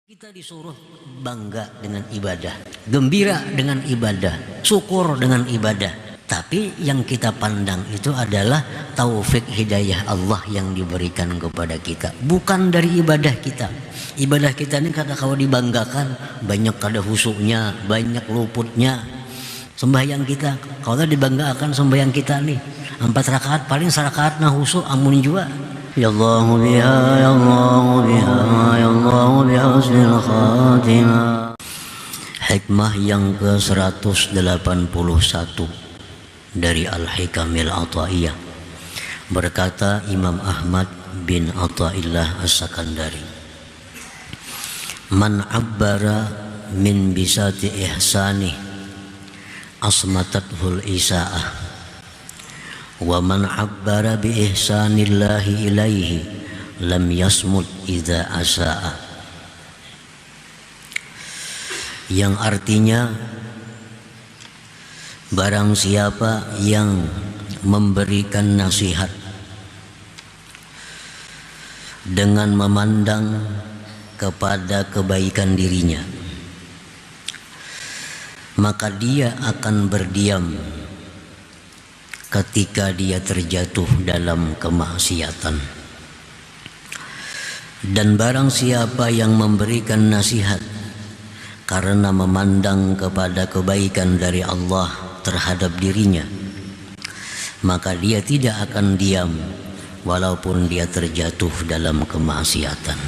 Kita disuruh bangga dengan ibadah, gembira dengan ibadah, syukur dengan ibadah. Tapi yang kita pandang itu adalah taufik hidayah Allah yang diberikan kepada kita, bukan dari ibadah kita. Ibadah kita ini kata kalau dibanggakan, banyak kada husuknya, banyak luputnya. Sembahyang kita, kalau dibanggakan sembahyang kita nih 4 rakaat, paling serakaat nah husuk amun juga. Ya Allah biha, ya Allah biha, ya Allah biha husnul khatimah. Hikmah yang ke-181 dari Al-Hikamil Athaiyah. Berkata Imam Ahmad bin Athaillah As-Sakandari, man abbara min bisati ihsanih asmatathul isaah, wa man abbara bi ihsanillahi ilaihi lam yasmut idza asaa. Yang artinya, barang siapa yang memberikan nasihat dengan memandang kepada kebaikan dirinya, maka dia akan berdiam ketika dia terjatuh dalam kemaksiatan. Dan barang siapa yang memberikan nasihat karena memandang kepada kebaikan dari Allah terhadap dirinya, maka dia tidak akan diam walaupun dia terjatuh dalam kemaksiatan.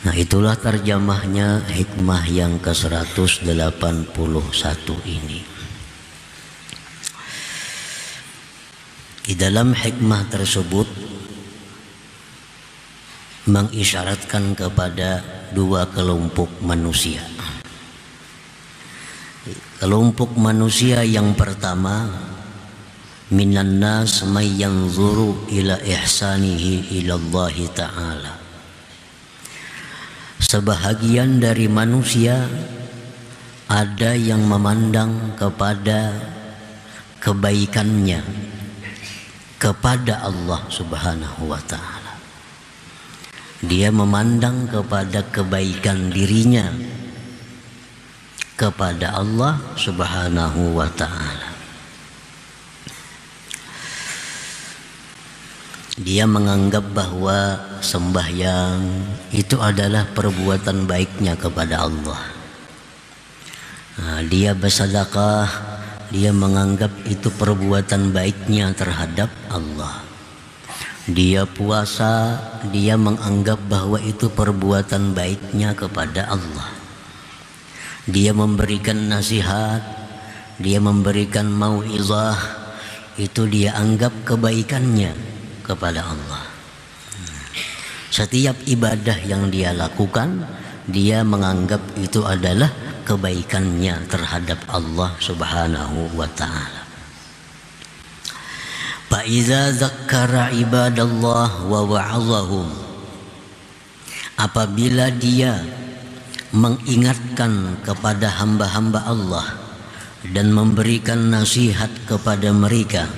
Nah, itulah terjemahnya hikmah yang ke-181 ini. Di dalam hikmah tersebut mengisyaratkan kepada 2 kelompok manusia. Kelompok manusia yang pertama, minan nas may yanzuru ila ihsanihi ila Allah Ta'ala. Sebahagian dari manusia ada yang memandang kepada kebaikannya kepada Allah Subhanahu wa Ta'ala. Dia memandang kepada kebaikan dirinya kepada Allah Subhanahu wa Ta'ala. Dia menganggap bahwa sembahyang itu adalah perbuatan baiknya kepada Allah. Nah, dia bersedekah, dia menganggap itu perbuatan baiknya terhadap Allah. Dia puasa, dia menganggap bahwa itu perbuatan baiknya kepada Allah. Dia memberikan nasihat, dia memberikan mau'izah, itu dia anggap kebaikannya kepada Allah. Setiap ibadah yang dia lakukan, dia menganggap itu adalah kebaikannya terhadap Allah Subhanahu wa Ta'ala. Fa iza zakkara ibadallah wa wa'azahum, apabila dia mengingatkan kepada hamba-hamba Allah dan memberikan nasihat kepada mereka,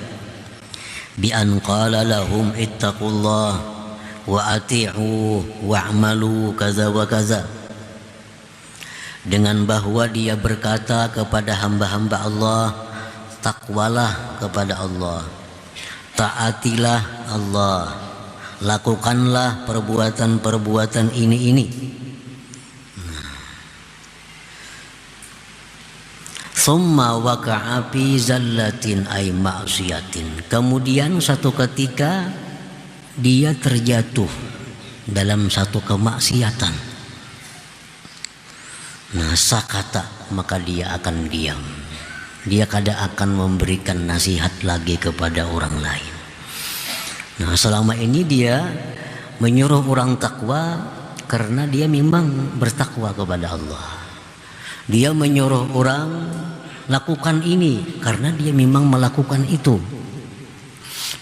bi an qala lahum ittaqullah wa ati'u wa'malu kaza wa kaza, dengan bahwa dia berkata kepada hamba-hamba Allah, takwalah kepada Allah, taatilah Allah, lakukanlah perbuatan-perbuatan ini. Summa waqa'a fi zallatin ay ma'siyatin, kemudian satu ketika dia terjatuh dalam satu kemaksiatan. Nah, sakata, maka dia akan diam. Dia kada akan memberikan nasihat lagi kepada orang lain. Nah, selama ini dia menyuruh orang takwa karena dia memang bertakwa kepada Allah. Dia menyuruh orang lakukan ini karena dia memang melakukan itu.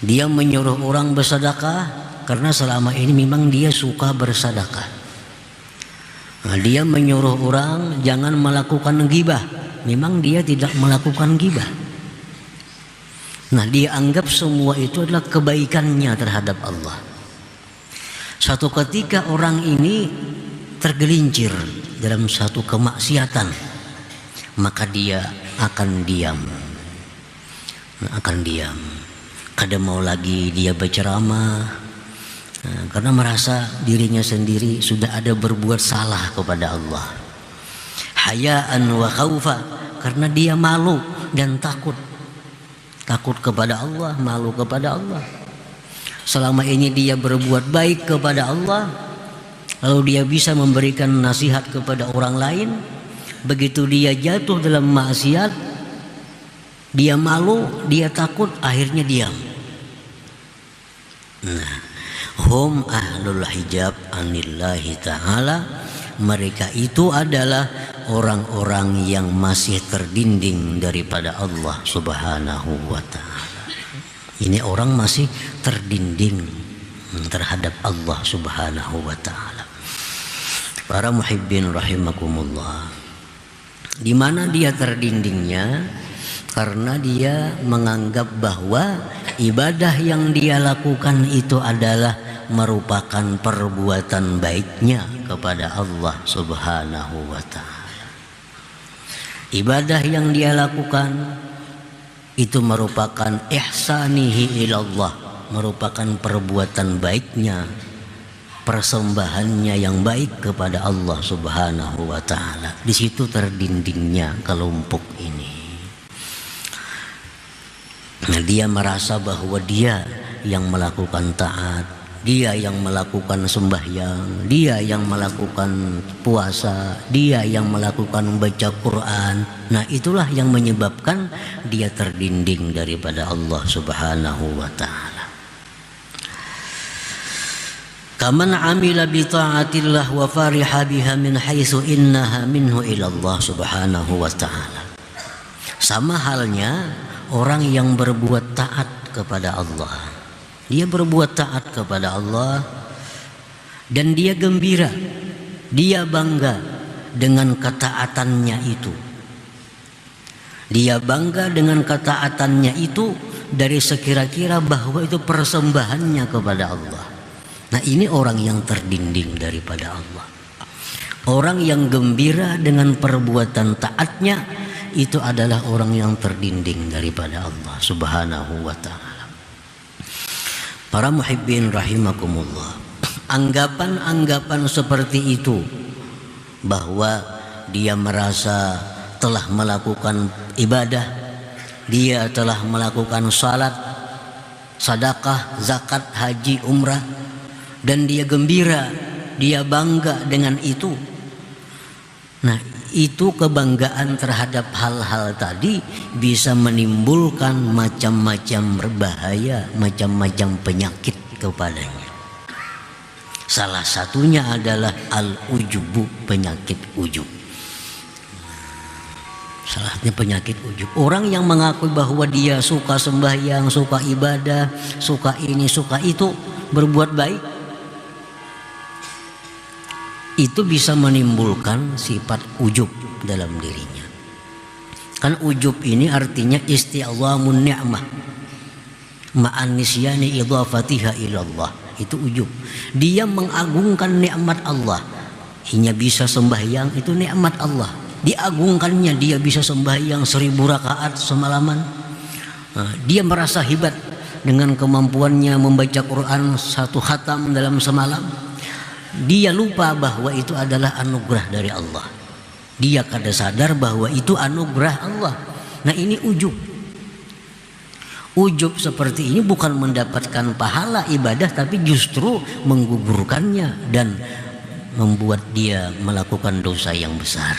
Dia menyuruh orang bersedekah karena selama ini memang dia suka bersedekah. Nah, dia menyuruh orang jangan melakukan ghibah, memang dia tidak melakukan ghibah. Nah, dia anggap semua itu adalah kebaikannya terhadap Allah. Suatu ketika orang ini tergelincir dalam satu kemaksiatan, maka dia akan diam. Kadang mau lagi dia berceramah, karena merasa dirinya sendiri sudah ada berbuat salah kepada Allah. Hayaan wa khaufa, karena dia malu dan takut kepada Allah, malu kepada Allah. Selama ini dia berbuat baik kepada Allah, lalu dia bisa memberikan nasihat kepada orang lain. Begitu dia jatuh dalam maksiat, dia malu, dia takut, akhirnya diam. Nah, hum ahlul hijab anillahi ta'ala, mereka itu adalah orang-orang yang masih terdinding daripada Allah subhanahu wa ta'ala. Ini orang masih terdinding terhadap Allah subhanahu wa ta'ala. Para muhibbin rahimakumullah, di mana dia terdindingnya? Karena dia menganggap bahwa ibadah yang dia lakukan itu adalah merupakan perbuatan baiknya kepada Allah subhanahu wa ta'ala. Ibadah yang dia lakukan itu merupakan ihsanihi ilallah, merupakan perbuatan baiknya, persembahannya yang baik kepada Allah subhanahu wa ta'ala. Di situ terdindingnya kelompok ini. Nah, dia merasa bahwa dia yang melakukan taat, dia yang melakukan sembahyang, dia yang melakukan puasa, dia yang melakukan baca Quran. Nah, itulah yang menyebabkan dia terdinding daripada Allah subhanahu wa ta'ala. Kaman amila bi ta'atillah wa fariha biha min haitsu innaha minhu ila Allah subhanahu wa ta'ala. Sama halnya orang yang berbuat taat kepada Allah. Dia berbuat taat kepada Allah dan dia gembira, dia bangga dengan ketaatannya itu. Dia bangga dengan ketaatannya itu dari sekira-kira bahwa itu persembahannya kepada Allah. Nah, ini orang yang terdinding daripada Allah. Orang yang gembira dengan perbuatan taatnya, itu adalah orang yang terdinding daripada Allah subhanahu wa ta'ala. Para muhibbin rahimakumullah, anggapan-anggapan seperti itu, bahwa dia merasa telah melakukan ibadah, dia telah melakukan salat, sedekah, zakat, haji, umrah, dan dia gembira, dia bangga dengan itu. Nah, itu kebanggaan terhadap hal-hal tadi bisa menimbulkan macam-macam berbahaya, macam-macam penyakit kepadanya. Salah satunya adalah al-ujubu, penyakit ujub. Salahnya penyakit ujub. Orang yang mengakui bahwa dia suka sembahyang, suka ibadah, suka ini, suka itu, berbuat baik, itu bisa menimbulkan sifat ujub dalam dirinya. Kan ujub ini artinya isti'zamun ni'mah ma'an nisyani idhafatiha ilallah. Itu ujub. Dia mengagungkan nikmat Allah. Hanya bisa sembahyang, itu nikmat Allah. Diagungkannya, dia bisa sembahyang 1000 rakaat semalaman. Dia merasa hebat dengan kemampuannya membaca Quran 1 khatam dalam semalam. Dia lupa bahwa itu adalah anugerah dari Allah. Dia kada sadar bahwa itu anugerah Allah. Nah, ini ujub. Ujub seperti ini bukan mendapatkan pahala ibadah, tapi justru menggugurkannya dan membuat dia melakukan dosa yang besar.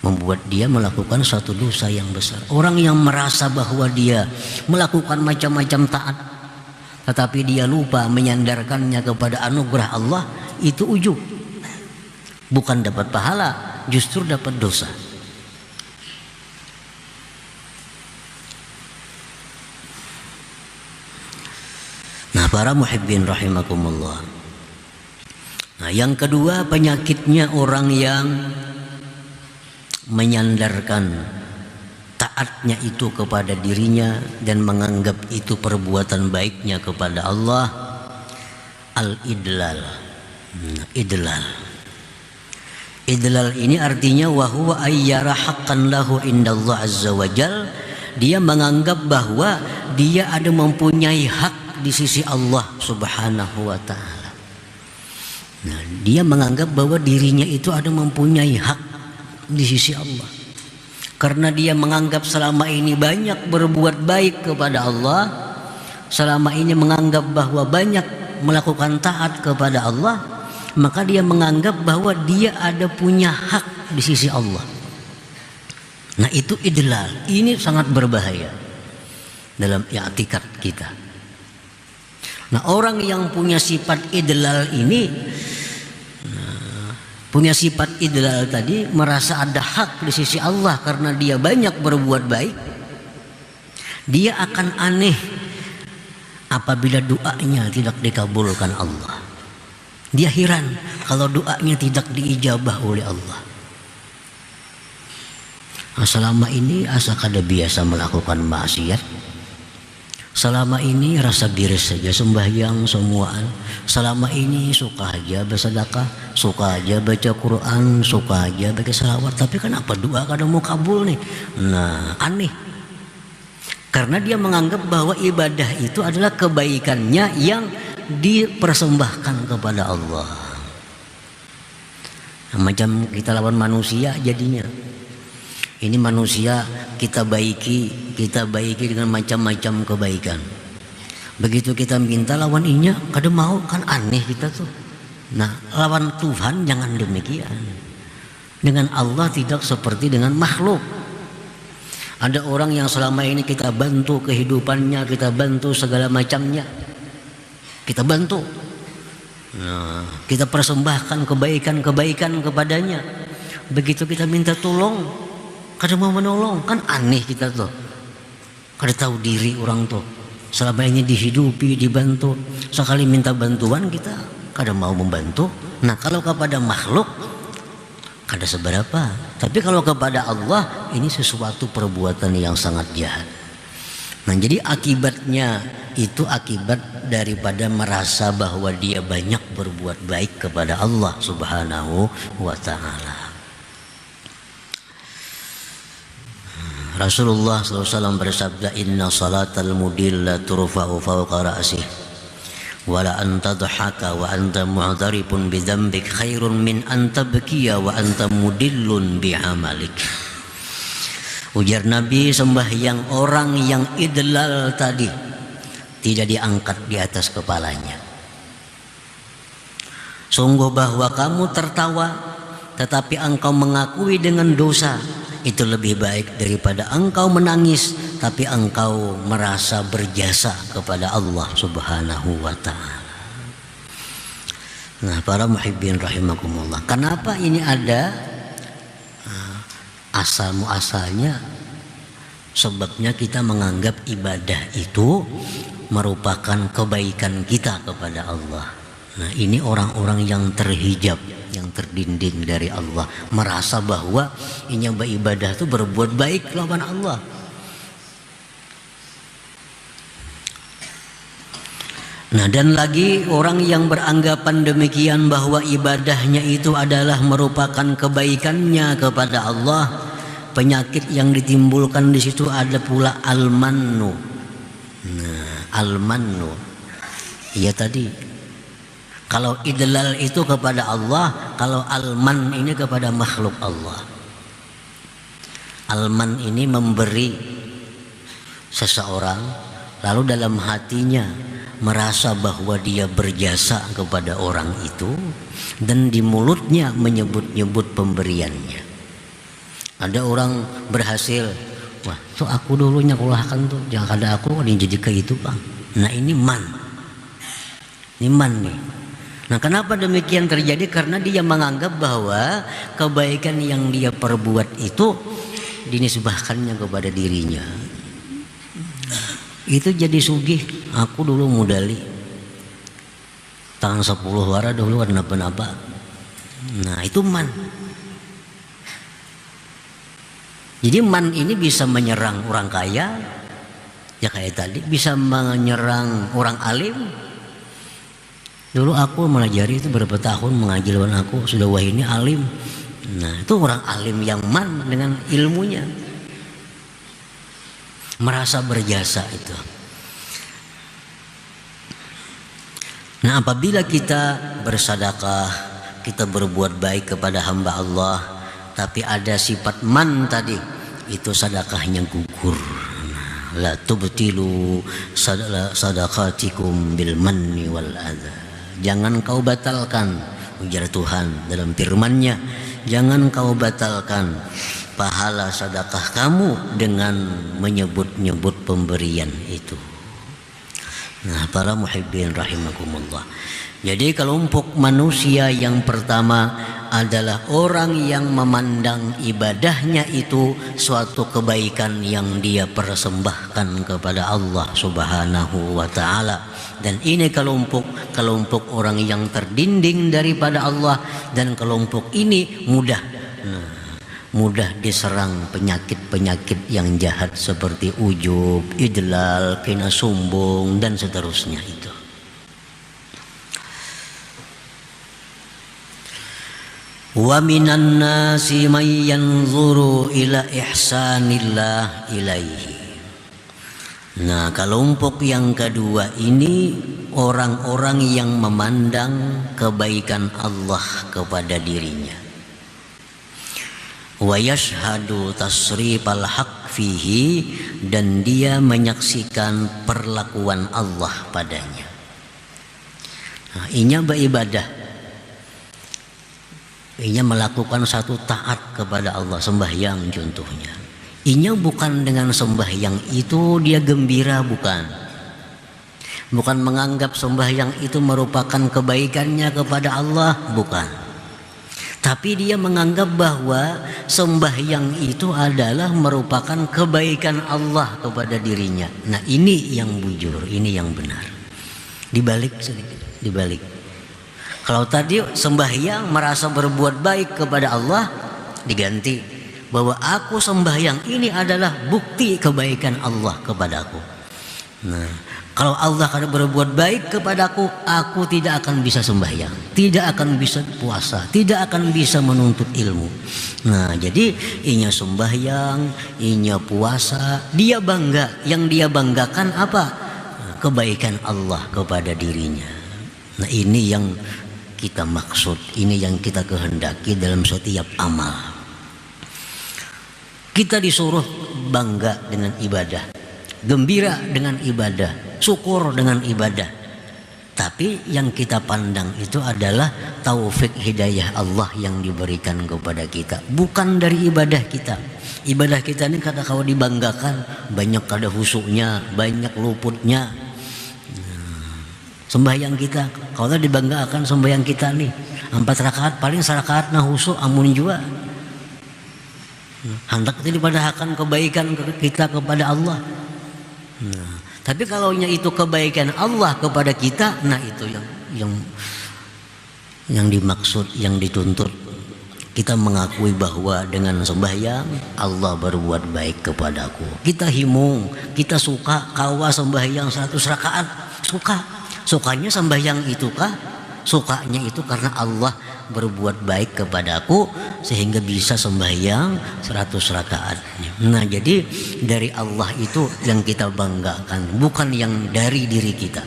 Membuat dia melakukan satu dosa yang besar. Orang yang merasa bahwa dia melakukan macam-macam taat, tetapi dia lupa menyandarkannya kepada anugerah Allah, itu ujub. Bukan dapat pahala, justru dapat dosa. Nah, para muhibbin rahimakumullah. Nah, yang kedua, penyakitnya orang yang menyandarkan taatnya itu kepada dirinya dan menganggap itu perbuatan baiknya kepada Allah, al-idlal, Idlal. Idlal ini artinya wa huwa ayyara haqqan lahu indallah azza wajal. Dia menganggap bahwa dia ada mempunyai hak di sisi Allah Subhanahu wa taala. Nah, dia menganggap bahwa dirinya itu ada mempunyai hak di sisi Allah. Karena dia menganggap selama ini banyak berbuat baik kepada Allah, selama ini menganggap bahwa banyak melakukan taat kepada Allah, maka dia menganggap bahwa dia ada punya hak di sisi Allah. Nah, itu idlal. Ini sangat berbahaya dalam i'tikad kita. Nah, orang yang punya sifat idlal ini, punya sifat idlal tadi, merasa ada hak di sisi Allah karena dia banyak berbuat baik, dia akan aneh apabila doanya tidak dikabulkan Allah. Dia heran kalau doanya tidak diijabah oleh Allah. Nah, selama ini asa kada biasa melakukan maksiat, selama ini rasa biris saja sembahyang semuaan, selama ini suka aja bersedekah, suka aja baca Quran, suka aja baca salawat, tapi kenapa doa kada mau kabul nih? Nah, aneh. Karena dia menganggap bahwa ibadah itu adalah kebaikannya yang dipersembahkan kepada Allah. Nah, macam kita lawan manusia jadinya. Ini manusia kita baiki dengan macam-macam kebaikan. Begitu kita minta lawan inya, kada mau, kan aneh kita tuh. Nah, lawan Tuhan jangan demikian. Dengan Allah tidak seperti dengan makhluk. Ada orang yang selama ini kita bantu kehidupannya, kita bantu segala macamnya, kita bantu. Nah, kita persembahkan kebaikan-kebaikan kepadanya. Begitu kita minta tolong, kada mau menolong, kan aneh kita tuh. Kada tahu diri orang tuh. Selama ini dihidupi, dibantu, sekali minta bantuan kita kada mau membantu. Nah, kalau kepada makhluk kada seberapa, tapi kalau kepada Allah ini sesuatu perbuatan yang sangat jahat. Nah, jadi akibatnya itu akibat daripada merasa bahwa dia banyak berbuat baik kepada Allah Subhanahu wa ta'ala. Rasulullah SAW bersabda, inna salatal mudil la turfa'u fawqa ra'sih wala anta dhahaka wa anta mu'tarifun bidzambik khairun min anta bakiya wa anta mudillun bi'amalik. Ujar Nabi, sembahyang orang yang idlal tadi tidak diangkat di atas kepalanya. Sungguh bahwa kamu tertawa tetapi engkau mengakui dengan dosa, itu lebih baik daripada engkau menangis tapi engkau merasa berjasa kepada Allah Subhanahu wa ta'ala. Nah, para muhibbin rahimakumullah, kenapa ini ada asal muasalnya? Sebabnya kita menganggap ibadah itu merupakan kebaikan kita kepada Allah. Nah, ini orang-orang yang terhijab, yang terdinding dari Allah, merasa bahwa ini beribadah itu berbuat baik lawan Allah. Nah, dan lagi orang yang beranggapan demikian bahwa ibadahnya itu adalah merupakan kebaikannya kepada Allah, penyakit yang ditimbulkan di situ ada pula al-mannu. Nah, al-mannu, iya tadi. Kalau idlal itu kepada Allah, kalau al-man ini kepada makhluk Allah. Al-man ini memberi seseorang, lalu dalam hatinya merasa bahwa dia berjasa kepada orang itu, dan di mulutnya menyebut-nyebut pemberiannya. Ada orang berhasil, wah tuh aku dulu nyakulahkan tuh, jangan ada aku ini jadi kayak itu bang. Nah, ini man, ini man nih. Nah, kenapa demikian terjadi? Karena dia menganggap bahwa kebaikan yang dia perbuat itu dinisbahkannya kepada dirinya. Itu jadi sugih. Aku dulu modali tahun 10 wara dulu kenapa-napa. Nah, itu man. Jadi man ini bisa menyerang orang kaya, ya kayak tadi, bisa menyerang orang alim, Dulu aku melajari itu berapa tahun mengaji lawan aku, sudah wah ini alim. Nah itu orang alim yang man dengan ilmunya, merasa berjasa itu. Nah apabila kita bersedekah, kita berbuat baik kepada hamba Allah, tapi ada sifat man tadi, itu sedekahnya gugur. La tubtilu sadaqatikum bil manni wal adha. Jangan kau batalkan, ujar Tuhan dalam firman-Nya, jangan kau batalkan pahala sedekah kamu dengan menyebut-nyebut pemberian itu. Nah, para muhibbin rahimakumullah. Jadi kelompok manusia yang pertama adalah orang yang memandang ibadahnya itu suatu kebaikan yang dia persembahkan kepada Allah Subhanahu wa taala. Dan ini kelompok orang yang terdinding daripada Allah, dan kelompok ini mudah diserang penyakit-penyakit yang jahat seperti ujub, idlal, kina sombong dan seterusnya itu. Wa minan nasi may yanzuru ila ihsanillah ilaihi. Nah, kelompok yang kedua ini orang-orang yang memandang kebaikan Allah kepada dirinya. Wa yashhadu tasrifal haq fihi, dan dia menyaksikan perlakuan Allah padanya. Nah, inya beribadah, inya melakukan satu taat kepada Allah, sembahyang contohnya. Inya bukan dengan sembahyang itu dia gembira, bukan menganggap sembahyang itu merupakan kebaikannya kepada Allah, bukan. Tapi dia menganggap bahwa sembahyang itu adalah merupakan kebaikan Allah kepada dirinya. Nah ini yang bujur, ini yang benar. Dibalik sedikit, dibalik. Kalau tadi sembahyang merasa berbuat baik kepada Allah, diganti bahwa aku sembahyang ini adalah bukti kebaikan Allah kepadaku. Nah, kalau Allah akan berbuat baik kepadaku, aku tidak akan bisa sembahyang, tidak akan bisa puasa, tidak akan bisa menuntut ilmu. Nah, jadi inya sembahyang, inya puasa, dia bangga, yang dia banggakan apa? Kebaikan Allah kepada dirinya. Nah, ini yang kita maksud, ini yang kita kehendaki dalam setiap amal. Kita disuruh bangga dengan ibadah, gembira dengan ibadah, syukur dengan ibadah. Tapi yang kita pandang itu adalah taufik hidayah Allah yang diberikan kepada kita, bukan dari ibadah kita. Ibadah kita ini kata kalau dibanggakan, banyak kada husuknya, banyak luputnya. Sembahyang kita kalau dibanggakan, sembahyang kita nih 4 rakaat, paling serakaat nah husuk amun jua. Hendak dipadahkan kebaikan kita kepada Allah. Nah, tapi kalau itu kebaikan Allah kepada kita, nah itu yang dimaksud, yang dituntut. Kita mengakui bahwa dengan sembahyang Allah berbuat baik kepadaku. Kita himung, kita suka kawa sembahyang 100 rakaat, sukanya sembahyang itu kah? Sukanya itu karena Allah berbuat baik kepadaku sehingga bisa sembahyang 100 rakaat. Nah, jadi dari Allah itu yang kita banggakan, bukan yang dari diri kita.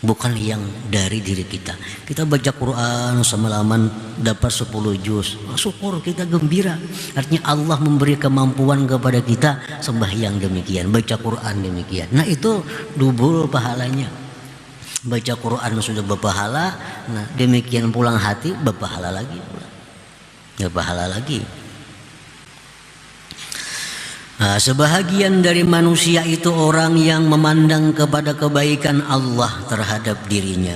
Bukan yang dari diri kita. Kita baca Quran semalaman dapat 10 juz, syukur, kita gembira. Artinya Allah memberi kemampuan kepada kita sembahyang demikian, baca Quran demikian. Nah, itu double pahalanya. Baca Quran sudah berpahala, nah demikian pulang hati berpahala lagi, berpahala lagi. Nah, sebahagian dari manusia itu orang yang memandang kepada kebaikan Allah terhadap dirinya.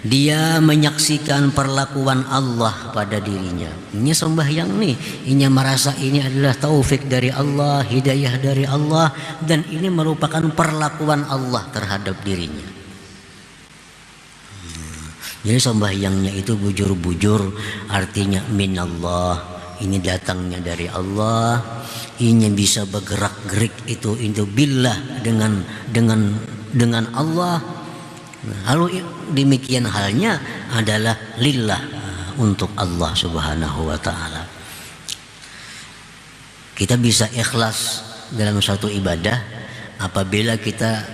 Dia menyaksikan perlakuan Allah pada dirinya. Ini sembahyang nih, ini merasa ini adalah taufik dari Allah, hidayah dari Allah, dan ini merupakan perlakuan Allah terhadap dirinya. Jadi sembahyangnya itu bujur-bujur, artinya minallah, ini datangnya dari Allah. Ini bisa bergerak-gerik itu billah dengan Allah. Lalu demikian halnya adalah lillah, untuk Allah Subhanahu wa taala. Kita bisa ikhlas dalam suatu ibadah apabila kita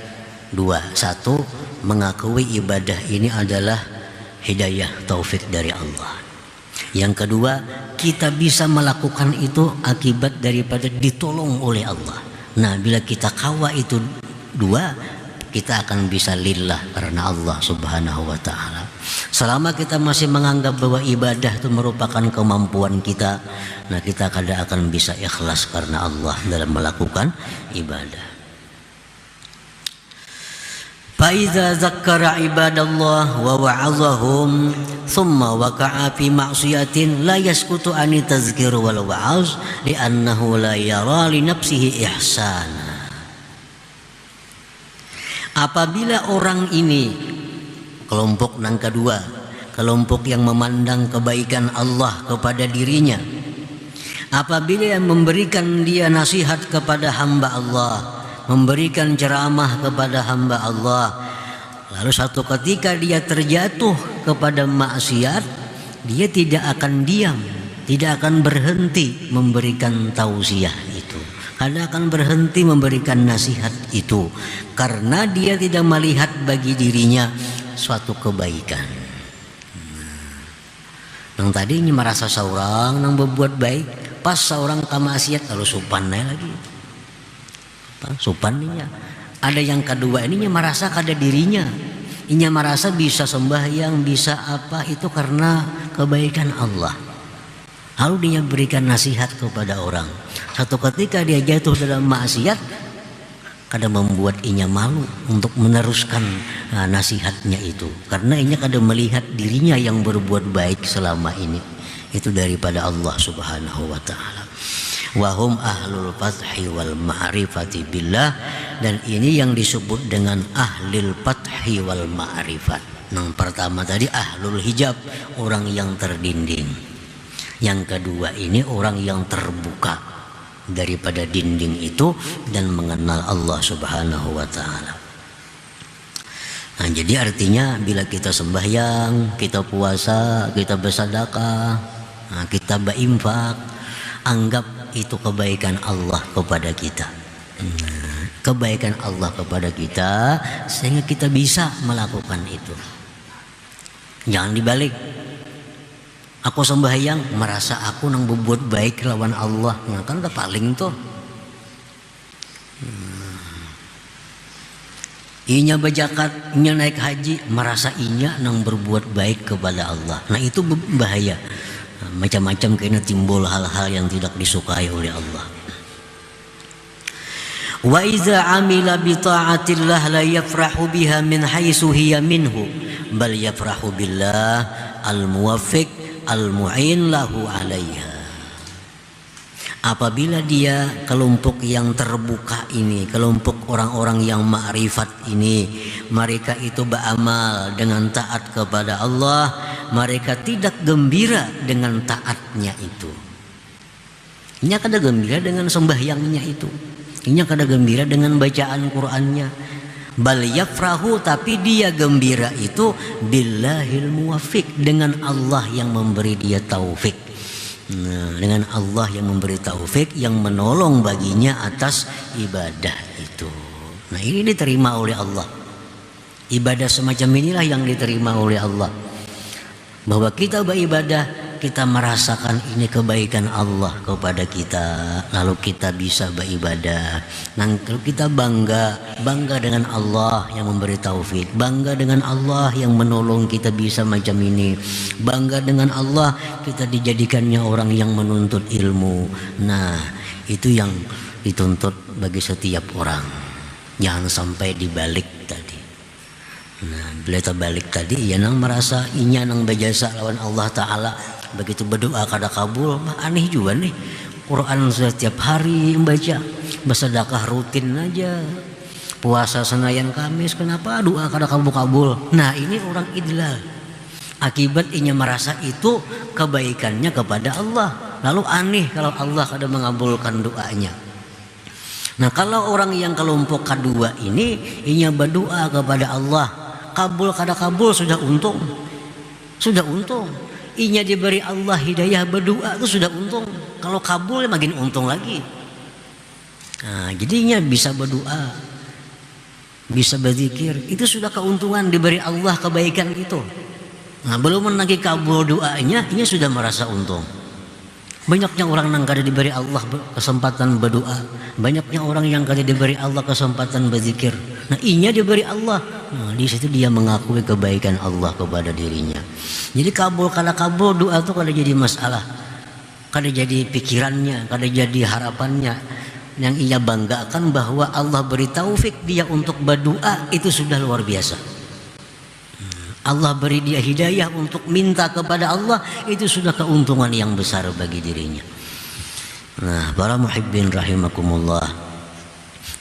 dua, satu, mengakui ibadah ini adalah hidayah taufik dari Allah. Yang kedua, kita bisa melakukan itu akibat daripada ditolong oleh Allah. Nah, bila kita kawa itu dua, kita akan bisa lillah karena Allah Subhanahu wa taala. Selama kita masih menganggap bahwa ibadah itu merupakan kemampuan kita, nah kita kadang akan bisa ikhlas karena Allah dalam melakukan ibadah. فَإِذَا ذَكَّرَ عِبَادَ اللَّهِ وَوَعَظَهُمْ ثُمَّ وَقَعَ فِي مَعْصِيَةٍ لَا يَسْكُتُ عَنِ التَّذْكِيرِ وَالْوَعْظِ لِأَنَّهُ لَا يَرَى لِنَفْسِهِ إِحْسَانًا. Apabila orang ini, kelompok yang kedua, kelompok yang memandang kebaikan Allah kepada dirinya, apabila yang memberikan dia nasihat kepada hamba Allah, memberikan ceramah kepada hamba Allah, lalu satu ketika dia terjatuh kepada maksiat, dia tidak akan diam, tidak akan berhenti memberikan tausiah itu, tidak akan berhenti memberikan nasihat itu, karena dia tidak melihat bagi dirinya suatu kebaikan. Yang tadinya merasa seorang yang berbuat baik, pas seorang kemaksiat lalu supannya lagi. Supannya. Ada yang kedua ininya merasa kada dirinya, inya merasa bisa sembahyang, bisa apa itu karena kebaikan Allah. Lalu dia berikan nasihat kepada orang. Satu ketika dia jatuh dalam maksiat, kadang membuat inya malu untuk meneruskan nasihatnya itu, karena inya kadang melihat dirinya yang berbuat baik selama ini itu daripada Allah Subhanahu wa taala. Wahum ahlul fathi wal ma'rifati billah, dan ini yang disebut dengan ahlul fathi wal ma'rifat. Yang pertama tadi ahlul hijab, orang yang terdinding. Yang kedua ini orang yang terbuka daripada dinding itu dan mengenal Allah Subhanahu wa taala. Nah, jadi artinya bila kita sembahyang, kita puasa, kita bersedekah, nah, kita berinfak, anggap itu kebaikan Allah kepada kita. Kebaikan Allah kepada kita sehingga kita bisa melakukan itu. Jangan dibalik. Aku sembahyang merasa aku nang berbuat baik lawan Allah, nah, kan udah paling tuh. Inya berzakat, inya naik haji, merasa inya nang berbuat baik kepada Allah. Nah, itu bahaya. Macam-macam kena timbul hal-hal yang tidak disukai oleh Allah. Wa iza amila bi ta'atillah la yafrahu biha min haitsu hiya minhu bal yafrahu billah al-muwaffiq al-mu'in lahu 'alaiha. Apabila dia kelompok yang terbuka ini, kelompok orang-orang yang ma'rifat ini, mereka itu beramal dengan taat kepada Allah, mereka tidak gembira dengan taatnya itu. Inya kada gembira dengan sembahyangnya itu, inya kada gembira dengan bacaan Qur'annya. Bal yafrahu, tapi dia gembira itu billahil muwaffiq, dengan Allah yang memberi dia taufik. Nah, dengan Allah yang memberi taufik, yang menolong baginya atas ibadah itu. Nah, ini diterima oleh Allah. Ibadah semacam inilah yang diterima oleh Allah. Bahwa kita beribadah, kita merasakan ini kebaikan Allah kepada kita, lalu kita bisa beribadah. Nah, kalau kita bangga dengan Allah yang memberi taufik, bangga dengan Allah yang menolong kita bisa macam ini, bangga dengan Allah kita dijadikannya orang yang menuntut ilmu. Nah, itu yang dituntut bagi setiap orang. Jangan sampai dibalik tadi. Nah, bila terbalik tadi, ya nang merasa inya nang berjasa lawan Allah Ta'ala, begitu berdoa kada kabul, aneh juga nih. Quran setiap hari membaca, bersedekah rutin aja, puasa Senayan Kamis, kenapa doa kada kabul-kabul? Nah, ini orang idlal. Akibat inya merasa itu kebaikannya kepada Allah, lalu aneh kalau Allah kada mengabulkan doanya. Nah, kalau orang yang kelompok kedua ini inya berdoa kepada Allah, kabul kada kabul sudah untung. Sudah untung. Inya diberi Allah hidayah berdoa itu sudah untung. Kalau kabul makin untung lagi. Nah, jadinya bisa berdoa, bisa berzikir, itu sudah keuntungan diberi Allah kebaikan itu. Nah, belum lagi kabul doanya, ini sudah merasa untung. Banyaknya orang yang kada diberi Allah kesempatan berdoa, banyaknya orang yang kada diberi Allah kesempatan berzikir. Nah, inya diberi Allah. Nah, di situ dia mengakui kebaikan Allah kepada dirinya. Jadi kabul kada kabul doa itu kada jadi masalah, kada jadi pikirannya, kada jadi harapannya. Yang ia banggakan bahwa Allah beri taufik dia untuk berdoa, itu sudah luar biasa. Allah beri dia hidayah untuk minta kepada Allah, itu sudah keuntungan yang besar bagi dirinya. Nah, para muhibbin rahimakumullah.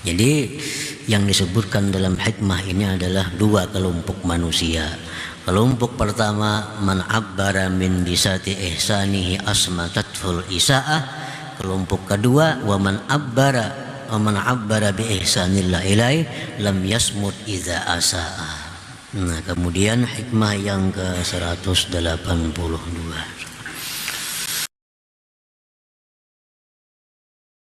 Jadi yang disebutkan dalam hikmah ini adalah dua kelompok manusia. Kelompok pertama, man abbara min bisati ihsanihi asmatatul isaah. Kelompok kedua, wa man abbara bi ihsanillah ilai lam yasmut idza asaa. Nah, kemudian hikmah yang ke-182.